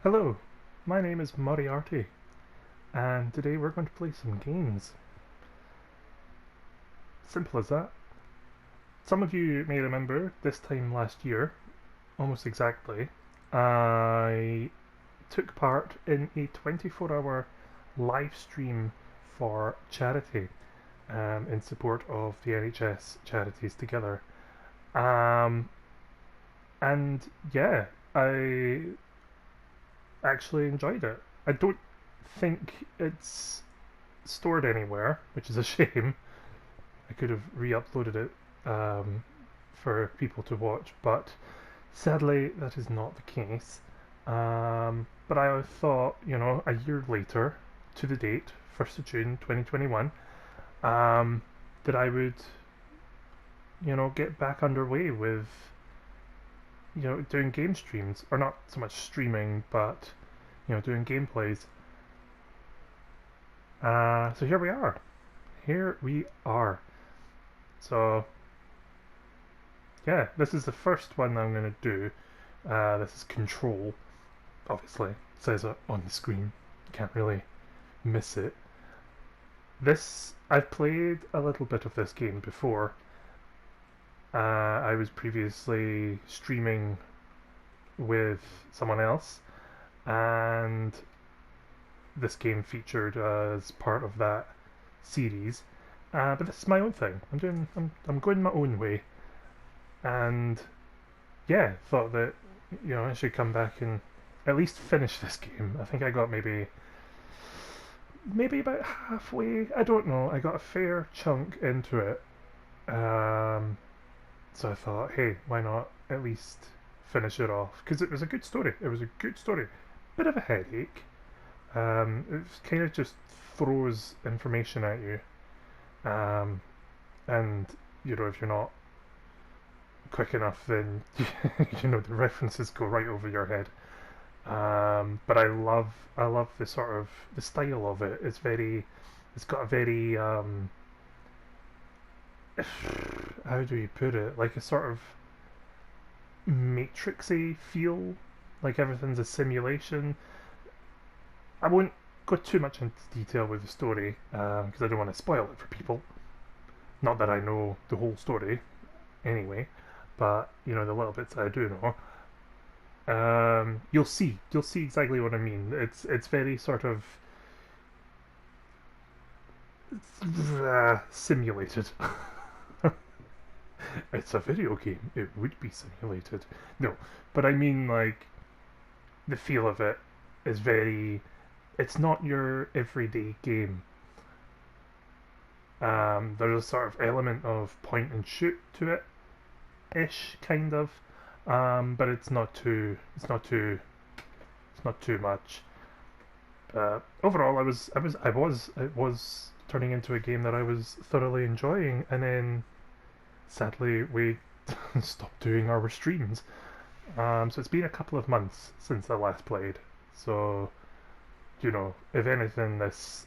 Hello, my name is Moriarty, and today we're going to play some games. Simple as that. Some of you may remember this time last year, almost exactly, I took part in a 24-hour live stream for charity in support of the NHS charities together. Um, and yeah, I actually enjoyed it. I don't think it's stored anywhere, which is a shame. I could have re-uploaded it for people to watch, but sadly that is not the case. But I thought, a year later, to the date, 1st of June 2021, that I would, get back underway with, doing game streams, or not so much streaming, but, doing gameplays. So here we are. Here we are. So, yeah, this is the first one I'm going to do. This is Control, obviously. It says it on the screen. You can't really miss it. I've played a little bit of this game before. I was previously streaming with someone else, and this game featured as part of that series. But this is my own thing. I'm going my own way, and yeah, thought that I should come back and at least finish this game. I think I got maybe about halfway. I don't know. I got a fair chunk into it, so I thought, hey, why not at least finish it off? Because it was a good story. It was a good story. Bit of a headache. It kind of just throws information at you. And if you're not quick enough, then the references go right over your head. But I love the sort of the style of it. It's got a very how do you put it? Like a sort of matrixy feel. Like everything's a simulation. I won't go too much into detail with the story because I don't want to spoil it for people. Not that I know the whole story, anyway, but the little bits I do know. You'll see exactly what I mean. It's very sort of simulated. It's a video game. It would be simulated. No, but I mean like the feel of it is very. It's not your everyday game. There's a sort of element of point and shoot to it, ish, kind of, but it's not too. It's not too. It's not too much. Overall, it was turning into a game that I was thoroughly enjoying, and then sadly we stopped doing our streams. So it's been a couple of months since I last played. So, if anything, this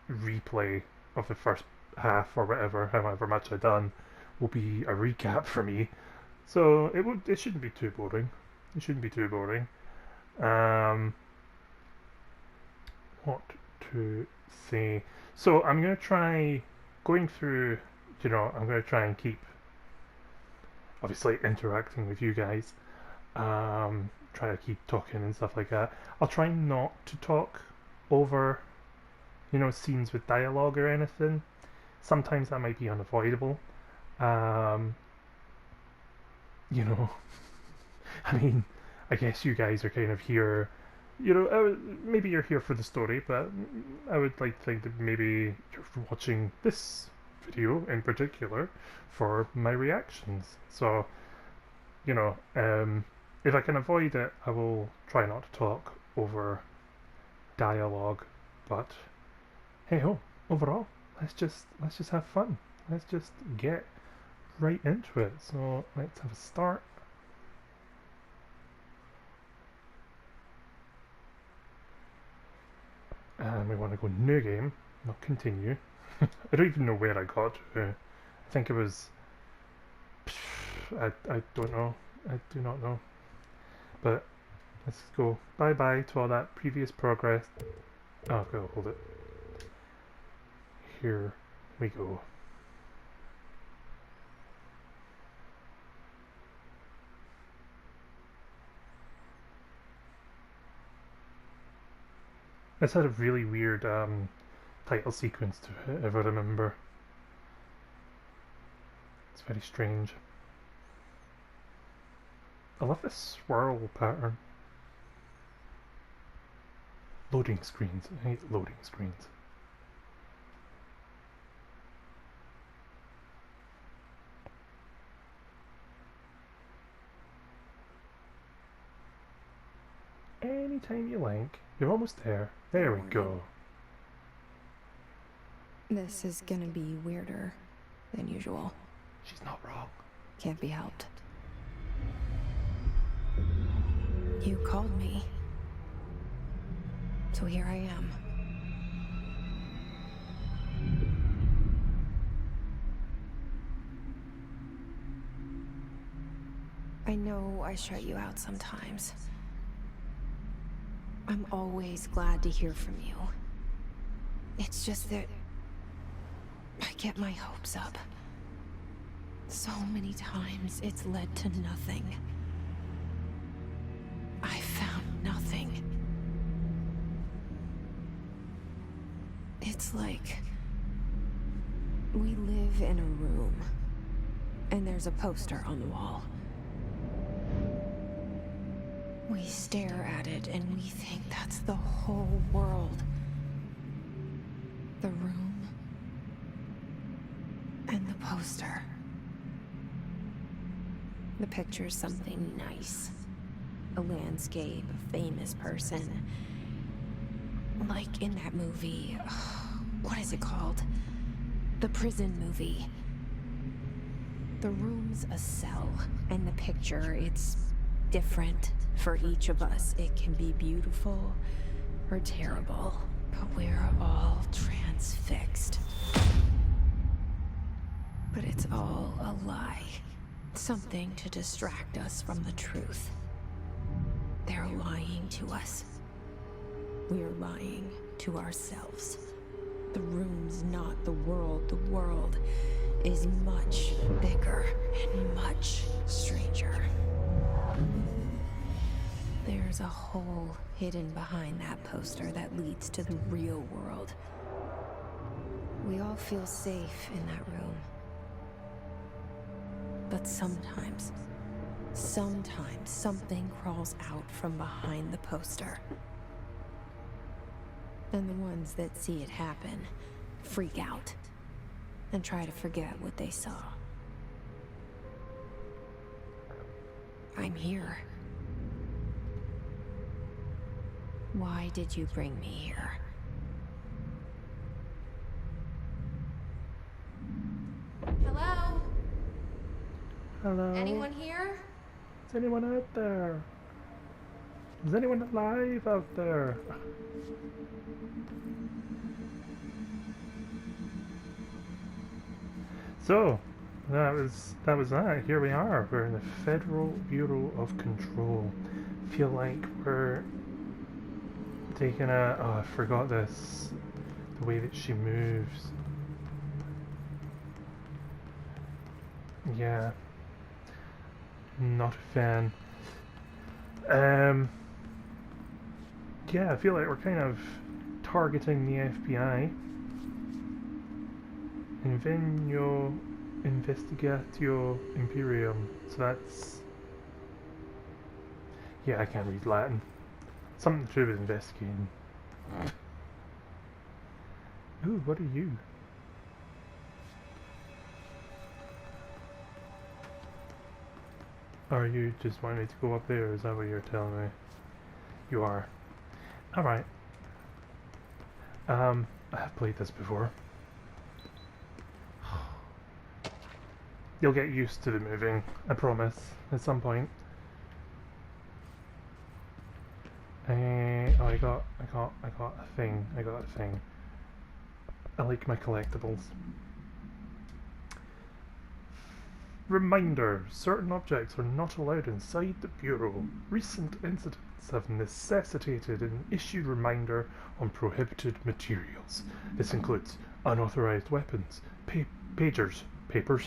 replay of the first half or whatever, however much I've done, will be a recap for me. So it shouldn't be too boring. It shouldn't be too boring. What to say? So I'm gonna try going through. I'm gonna try and keep obviously interacting with you guys. Try to keep talking and stuff like that. I'll try not to talk over scenes with dialogue or anything. Sometimes that might be unavoidable. Um, you know, I mean, I guess you guys are kind of here. Maybe you're here for the story, but I would like to think that maybe you're watching this video in particular for my reactions. So, if I can avoid it, I will try not to talk over dialogue. But hey ho, overall, let's just have fun. Let's just get right into it. So let's have a start. And we want to go new game, not continue. I don't even know where I got to. I think it was. I don't know. I do not know. But Let's go bye-bye to all that previous progress. Oh, I've got to hold it. Here we go. This had a really weird title sequence to it, if I remember. It's very strange. I love this swirl pattern. Loading screens. I hate loading screens. Anytime you like. You're almost there. There we go. This is gonna be weirder than usual. She's not wrong. Can't be helped. You called me. So here I am. I know I shut you out sometimes. I'm always glad to hear from you. It's just that I get my hopes up. So many times it's led to nothing. I found nothing. It's like we live in a room and there's a poster on the wall. We stare at it and we think that's the whole world. The room and the poster. The picture's something nice. A landscape, a famous person. Like in that movie, what is it called? The prison movie. The room's a cell, and the picture, it's different for each of us. It can be beautiful or terrible, but we're all transfixed. But it's all a lie. Something to distract us from the truth. They're lying to us. We're lying to ourselves. The room's not the world. The world is much bigger and much stranger. There's a hole hidden behind that poster that leads to the real world. We all feel safe in that room. But sometimes something crawls out from behind the poster. And the ones that see it happen freak out and try to forget what they saw. I'm here. Why did you bring me here? Hello? Hello? Anyone here? Is anyone out there? Is anyone alive out there? So, that was that. Here we are. We're in the Federal Bureau of Control. Feel like we're taking a... Oh, I forgot this. The way that she moves. Yeah. Not a fan. Yeah, I feel like we're kind of targeting the FBI. Invenio Investigatio Imperium. So that's... Yeah, I can't read Latin. Something to do with investigating. Ooh, what are you? Are you just wanting me to go up there? Is that what you're telling me? You are. Alright. I have played this before. You'll get used to the moving, I promise, at some point. Oh, I got a thing. I got a thing. I like my collectibles. Reminder, certain objects are not allowed inside the Bureau. Recent incident. have necessitated an issued reminder on prohibited materials. This includes unauthorized weapons, pagers, papers,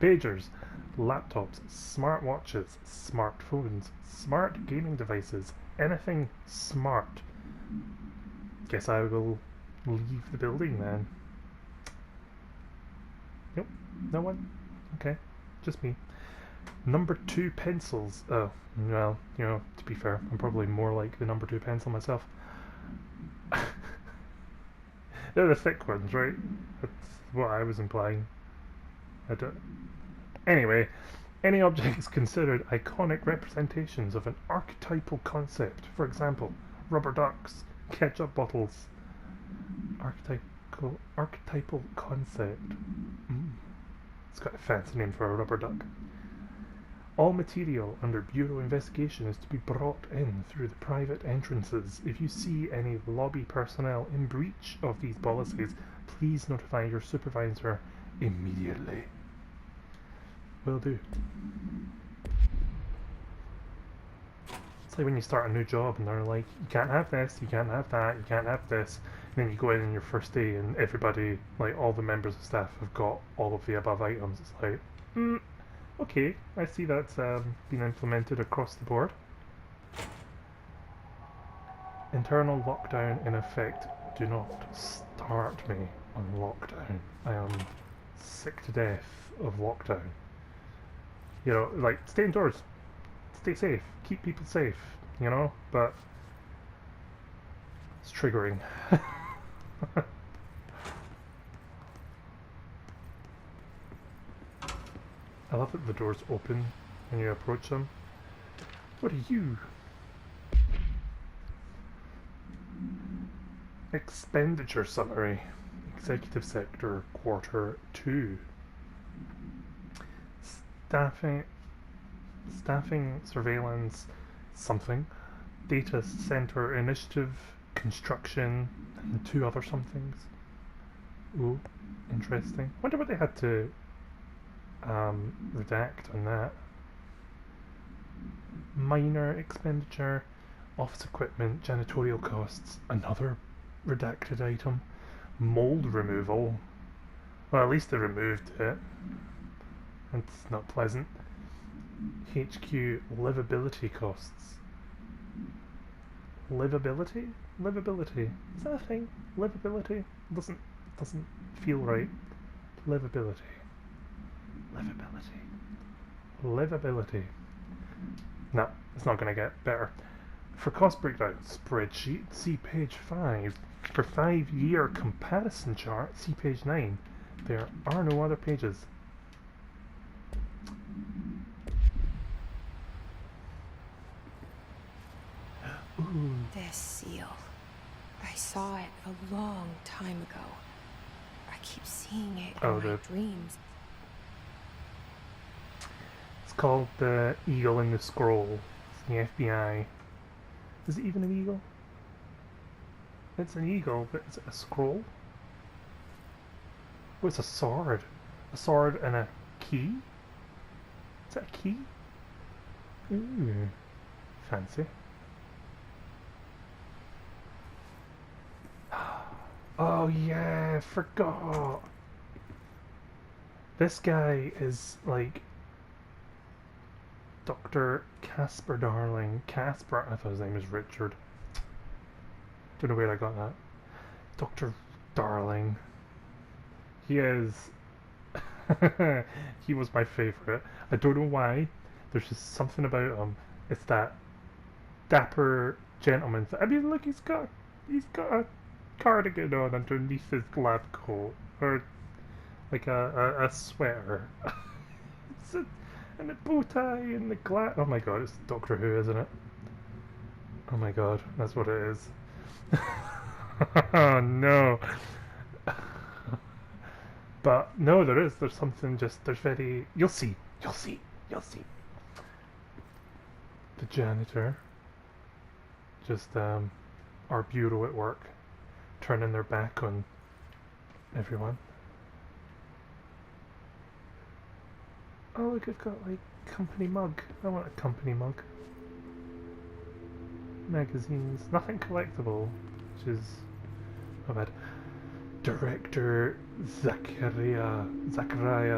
pagers, laptops, smartwatches, smartphones, smart gaming devices, anything smart. Guess I will leave the building then. Nope, no one? Okay, just me. Number 2 pencils. Oh, well, you know, to be fair, I'm probably more like the number 2 pencil myself. They're the thick ones, right? That's what I was implying. I don't... Anyway, any objects considered iconic representations of an archetypal concept. For example, rubber ducks, ketchup bottles. Archetypal concept. It's got a fancy name for a rubber duck. All material under Bureau investigation is to be brought in through the private entrances. If you see any lobby personnel in breach of these policies, please notify your supervisor immediately. Will do. It's like when you start a new job and they're like, you can't have this, you can't have that, you can't have this. And then you go in on your first day and everybody, like all the members of staff have got all of the above items. It's like, okay, I see that's been implemented across the board. Internal lockdown in effect. Do not start me on lockdown. I am sick to death of lockdown. You know, like, stay indoors. Stay safe. Keep people safe, you know? But it's triggering. I love that the doors open when you approach them. What are you? Expenditure summary. Executive Sector Quarter 2. Staffing, surveillance, something. Data Center Initiative, construction, and 2 other somethings. Ooh, interesting. Wonder what they had to redact on that. Minor expenditure, office equipment, janitorial costs, another redacted item. Mold removal. Well, at least they removed it. It's not pleasant. HQ livability costs. Livability? Livability. Is that a thing? Livability? Doesn't feel right. Livability. Livability. No, it's not going to get better. For cost breakdown spreadsheet, see page 5. For 5-year comparison chart, see page 9. There are no other pages. Ooh. This seal. I saw it a long time ago. I keep seeing it in my dreams. It's called the Eagle in the Scroll. It's the FBI. Is it even an eagle? It's an eagle, but is it a scroll? Oh, it's a sword. A sword and a key? Is that a key? Ooh, fancy. Oh yeah, forgot. This guy is like Dr. Casper Darling. Casper, I thought his name was Richard. Don't know where I got that. Dr. Darling. He is... he was my favourite. I don't know why. There's just something about him. It's that dapper gentleman. I mean, look, he's got a cardigan on underneath his lab coat. Or like a sweater. And the bow tie and the glass. Oh my god, it's Doctor Who, isn't it? Oh my god, that's what it is. Oh no. But no, there's something just, there's very, you'll see. The janitor. Just, our bureau at work. Turning their back on everyone. Oh look, I've got like company mug. I want a company mug. magazines, nothing collectible, which is not bad. Director Zachariah,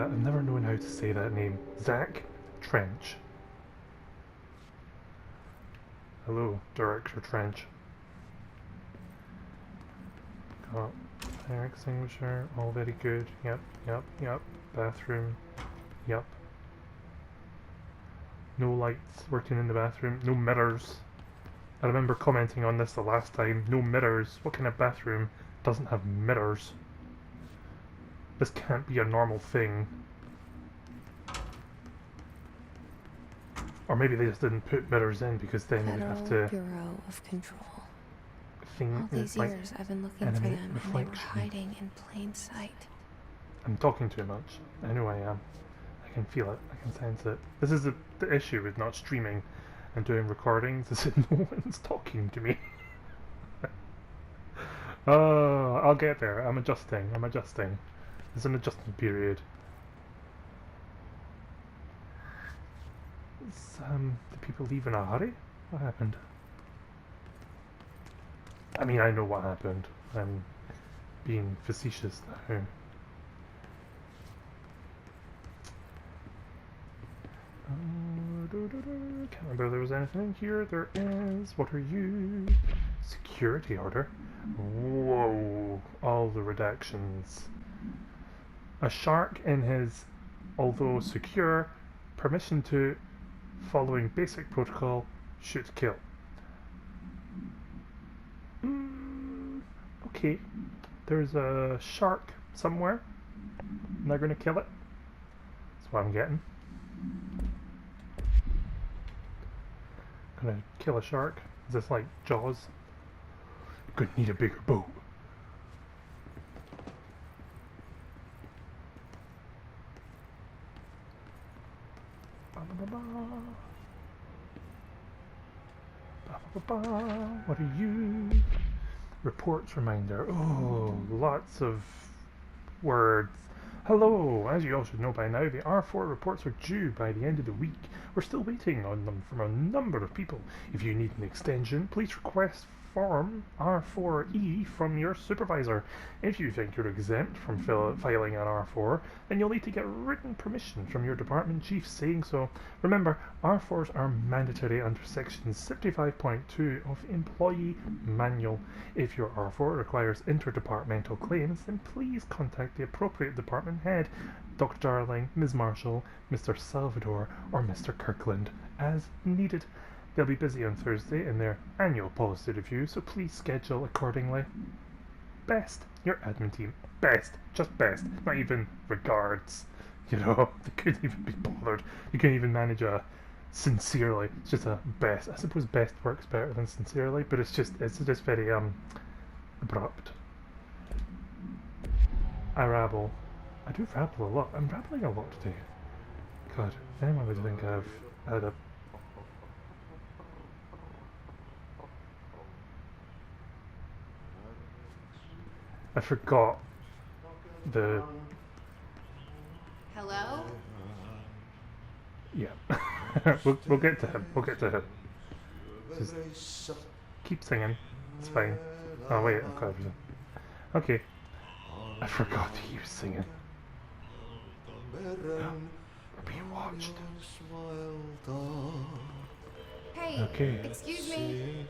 I've never known how to say that name. Zach Trench. Hello, Director Trench. Got fire extinguisher, all very good. Yep. Bathroom, yep. No lights working in the bathroom, no mirrors. I remember commenting on this the last time. No mirrors. What kind of bathroom doesn't have mirrors? This can't be a normal thing. Or maybe they just didn't put mirrors in because then you'd have to Bureau of Control. thing All these like years I've been looking for them, and they were hiding in plain sight. I'm talking too much. I know I am. I can feel it. I can sense it. This is the issue with not streaming and doing recordings, is that no one's talking to me. Oh, I'll get there. I'm adjusting. There's an adjustment period. Did people leave in a hurry? What happened? I mean, I know what happened. I'm being facetious now. Can't remember if there was anything in here. There is. What are you? Security order. Whoa. All the redactions. A shark in his, although secure, permission to, following basic protocol, shoot, kill. Okay. There's a shark somewhere. And they're gonna kill it. That's what I'm getting. Gonna kill a shark. Is this like Jaws? Gonna need a bigger boat. What are you? Reports reminder. Oh, lots of words. Hello! As you all should know by now, the R4 reports are due by the end of the week. We're still waiting on them from a number of people. If you need an extension, please request Form R4E from your supervisor. If you think you're exempt from filing an R4, then you'll need to get written permission from your department chief saying so. Remember, R4s are mandatory under Section 75.2 of Employee Manual. If your R4 requires interdepartmental claims, then please contact the appropriate department head, Dr. Darling, Ms. Marshall, Mr. Salvador, or Mr. Kirkland, as needed. They'll be busy on Thursday in their annual policy review, so please schedule accordingly. Best, your admin team. Best, just best. Not even regards. You know, they couldn't even be bothered. You couldn't even manage a sincerely. It's just a best. I suppose best works better than sincerely, but it's just very abrupt. I rabble. I do rabble a lot. I'm rabbling a lot today. God, anyone would think I've had a I forgot the... Hello? Yeah. we'll get to him. We'll get to him. Just keep singing. It's fine. Oh wait, I've got everything. Okay. I forgot he was singing. We're being watched. Hey, okay. Excuse me.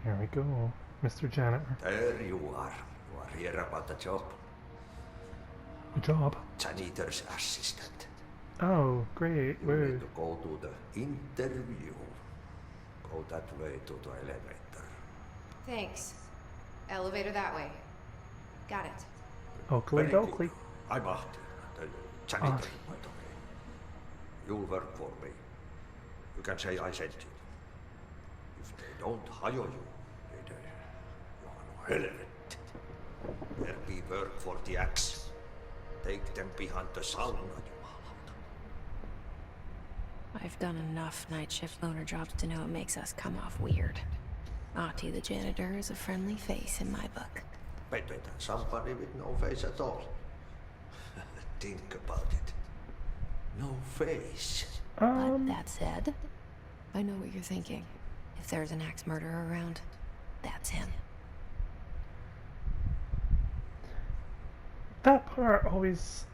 Here we go, Mr. Janitor. There you are. You are here about the job. Job? Janitor's assistant. Oh, great. You Where? need to go to the interview. Go that way to the elevator. Thanks. Elevator that way. Got it. Oakley Very good. dokley. I'm Ahti, the janitor, by the way. You'll work for me. You can say I sent you. If they don't hire you, you are no relevant. There be work for the axe. Take them behind the sauna, you malauta. I've done enough night shift loner jobs to know it makes us come off weird. Ahti the janitor is a friendly face in my book. Better than somebody with no face at all. Think about it. No face. But that said, I know what you're thinking. If there's an axe murderer around, that's him. That part always...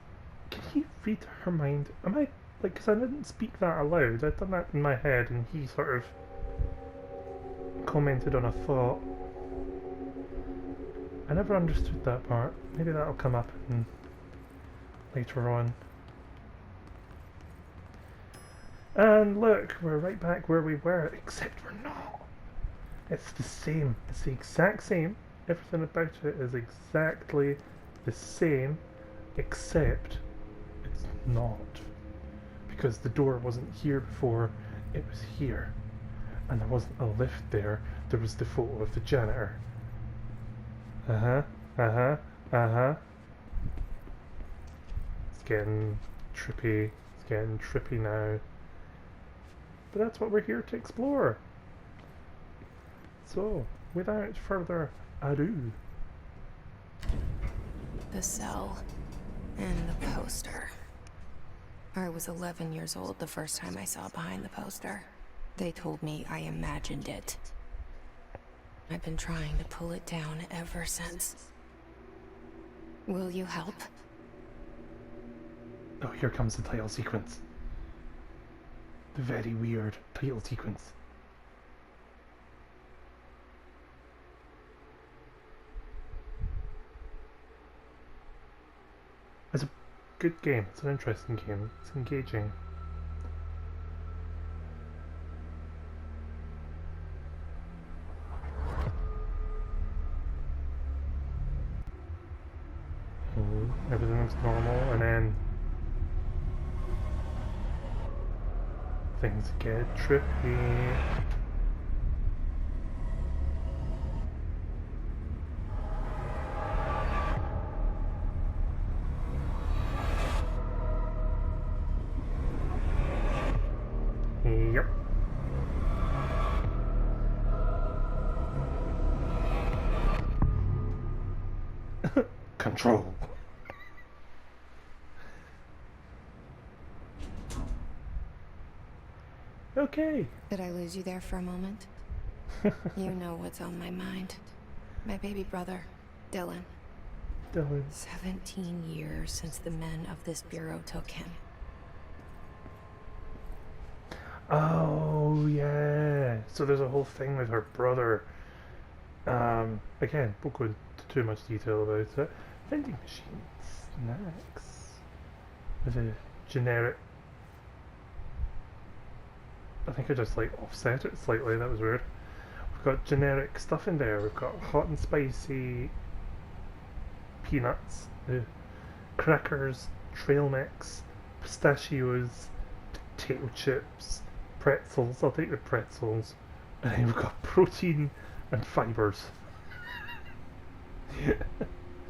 Can you read her mind? Am I... Like, because I didn't speak that aloud. I'd done that in my head and he sort of commented on a thought. I never understood that part. Maybe that'll come up in later on. And look, we're right back where we were, except we're not. It's the same. It's the exact same. Everything about it is exactly the same, except it's not. Because the door wasn't here before, it was here. And there wasn't a lift there, there was the photo of the janitor. It's getting trippy now. But that's what we're here to explore. So, without further ado. The cell and the poster. I was 11 years old the first time I saw behind the poster. They told me I imagined it. I've been trying to pull it down ever since. Will you help? Oh, here comes the title sequence. The very weird title sequence. It's a good game. It's an interesting game. It's engaging. Everything looks normal, and then things get trippy. Yep. Control. Okay. Did I lose you there for a moment? You know what's on my mind. My baby brother, Dylan. Dylan. 17 years since the men of this bureau took him. Oh, yeah. So there's a whole thing with her brother. Again, won't go into too much detail about it. Vending machines, snacks. With a generic... I think I just like offset it slightly, that was weird. We've got generic stuff in there. We've got hot and spicy peanuts, crackers, trail mix, pistachios, potato chips, pretzels. I'll take the pretzels. And then we've got protein and fibres.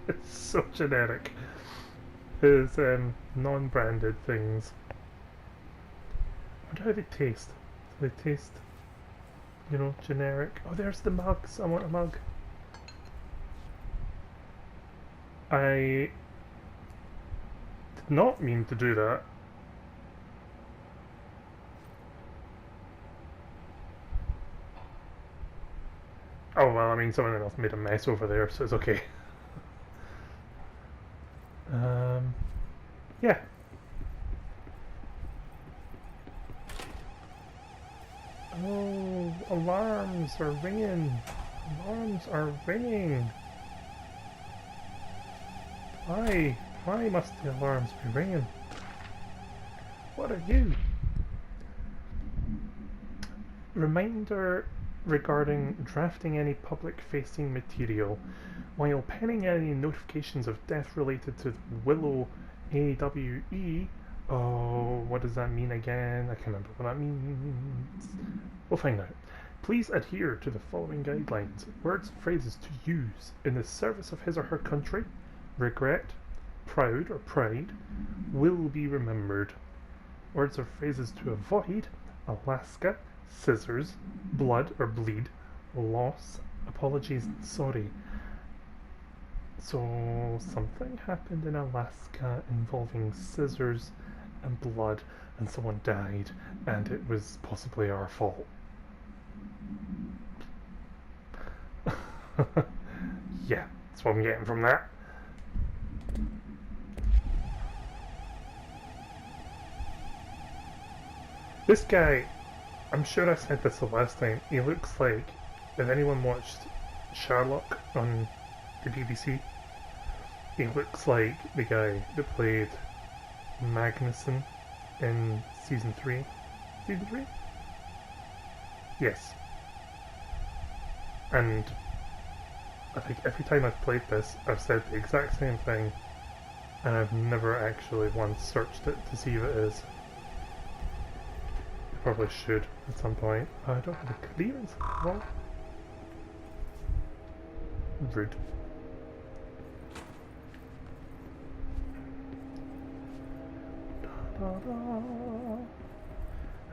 It's so generic. There's non-branded things. I wonder how they taste. Do they taste, you know, generic? Oh, there's the mugs. I want a mug. I did not mean to do that. Oh well, I mean, someone else made a mess over there, so it's okay. Yeah. Oh, alarms are ringing. Alarms are ringing. Why? Why must the alarms be ringing? What are you? Reminder regarding drafting any public-facing material. While penning any notifications of death related to Willow AWE, oh, what does that mean again? I can't remember what that means. We'll find out. Please adhere to the following guidelines. Words and phrases to use in the service of his or her country, regret, proud or pride, will be remembered. Words or phrases to avoid: Alaska, scissors, blood or bleed, loss, apologies, and sorry. So something happened in Alaska involving scissors and blood and someone died and it was possibly our fault. Yeah, that's what I'm getting from that. This guy, I'm sure I said this the last time, he looks like, if anyone watched Sherlock on the BBC, he looks like the guy that played Magnuson in season 3. Season 3? Yes. And I think every time I've played this, I've said the exact same thing, and I've never actually once searched it to see if it is. I probably should at some point. I don't have the clearance. Well, rude.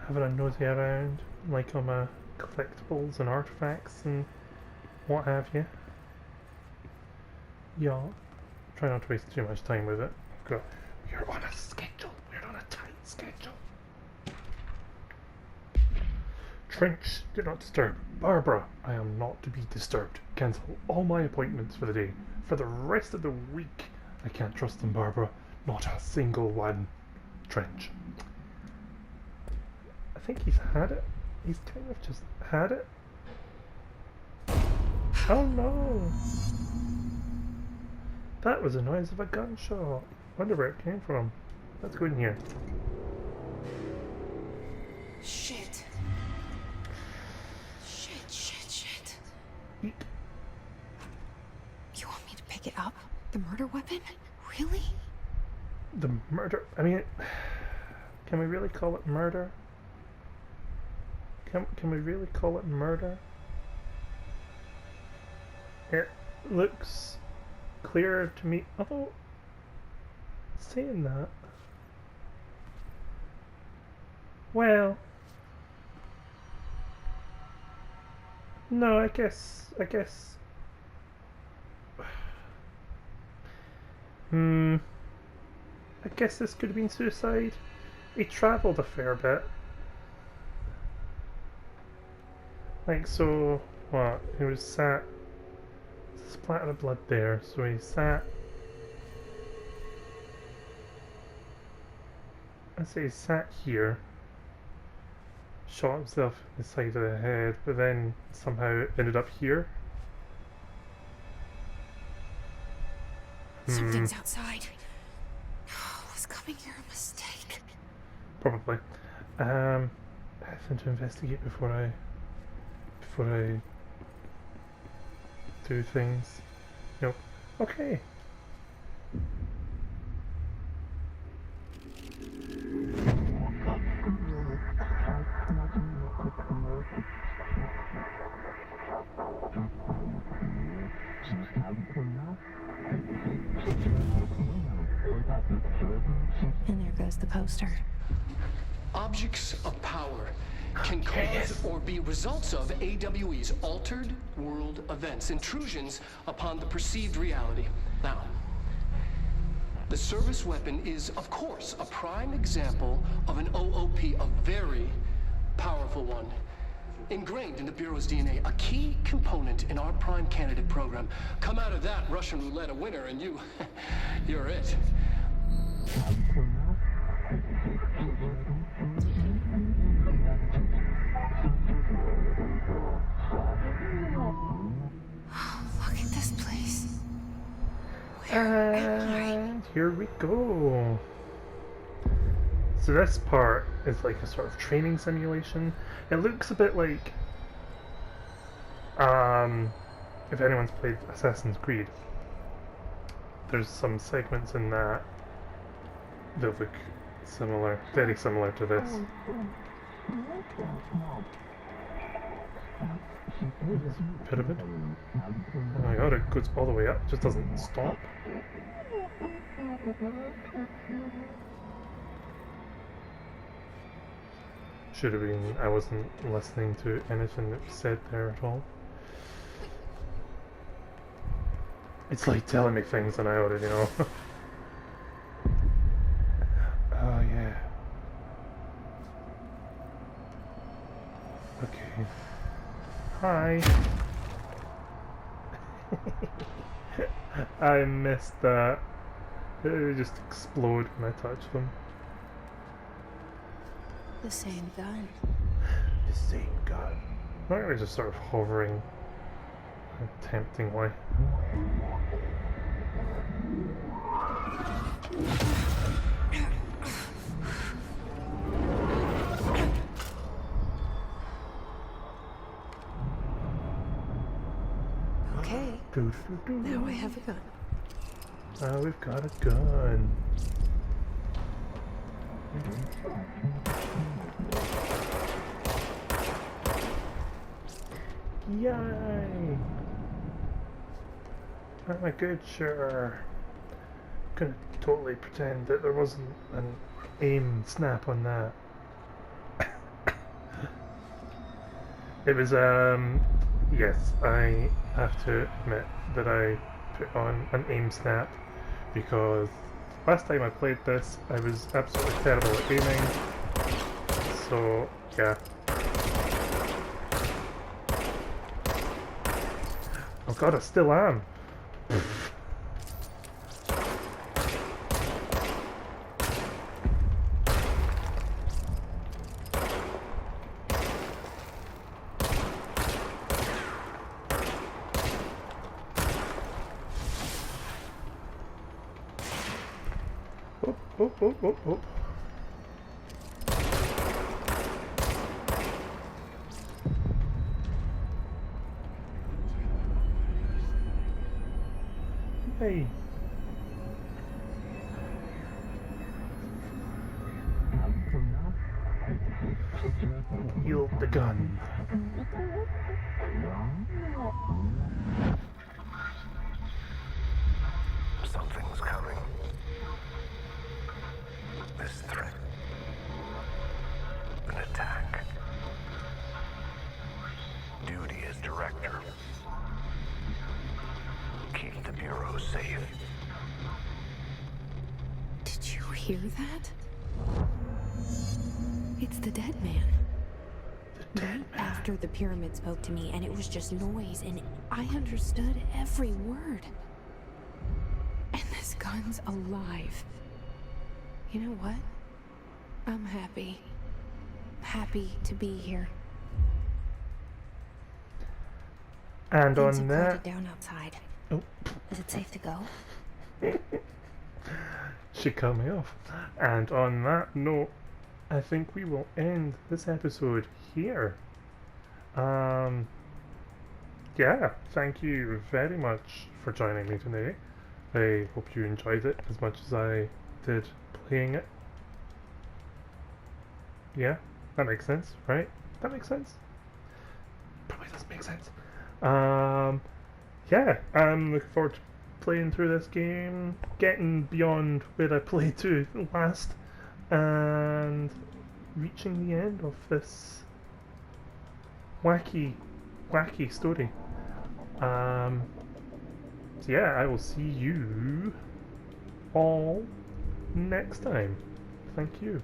Having a nosy around, like on my collectibles and artifacts and what have you. Yeah, try not to waste too much time with it. We're on a schedule. We're on a tight schedule. Trench, do not disturb. Barbara, I am not to be disturbed. Cancel all my appointments for the day. For the rest of the week. I can't trust them, Barbara. Not a single one. Trench. I think he's had it. He's kind of just had it. Oh no! That was the noise of a gunshot. Wonder where it came from. Let's go in here. Shit. Shit. Eek. You want me to pick it up? The murder weapon? Really? The murder. I mean, can we really call it murder? Can we really call it murder? It looks clearer to me. Although, saying that, well, no, I guess. I guess this could have been suicide. He travelled a fair bit. Like, so, what? He was sat, splatter of blood there, so he sat, let's say he sat here, shot himself in the side of the head, but then somehow ended up here. Something's outside. Was coming here a mistake? Probably. I have to investigate before I do things. Nope. Okay. And there goes the poster. Objects of power can cause or be results of AWE's altered world events, intrusions upon the perceived reality. Now, the service weapon is, of course, a prime example of an OOP, a very powerful one. Ingrained in the Bureau's DNA, a key component in our prime candidate program. Come out of that Russian roulette a winner and you're it. Look at this place. Where am I? And here we go. So this part is like a sort of training simulation. It looks a bit like, if anyone's played Assassin's Creed, there's some segments in that look similar, very similar to this. Pyramid? Oh my god, it goes all the way up, just doesn't stop. Should have been, I wasn't listening to anything that was said there at all. It's like telling me things and I already know. Oh yeah. Okay. Hi. I missed that. It would just explode when I touch them. The same gun. The same gun. Why are we just sort of hovering temptingly? Okay, now I have a gun. Oh, we've got a gun. Yay! I'm a good shooter. Gonna totally pretend that there wasn't an aim snap on that. It was, yes, I have to admit that I put on an aim snap because last time I played this I was absolutely terrible at aiming, so yeah. Oh god, I still am! Oh. Hey. Yield the gun. Something's coming. This threat. An attack. Duty as director. Keep the Bureau safe. Did you hear that? It's the dead man. Right after the pyramid spoke to me, and it was just noise, and I understood every word. And this gun's alive. You know what? I'm happy. Happy to be here. And Things on have that, quieted down outside. oh, Is it safe to go? she cut me off. And on that note, I think we will end this episode here. Yeah, thank you very much for joining me today. I hope you enjoyed it as much as I did playing it. Yeah, that makes sense, right? That makes sense? Probably doesn't make sense. Yeah, I'm looking forward to playing through this game, getting beyond where I played to last, and reaching the end of this wacky story. So yeah, I will see you all next time. Thank you.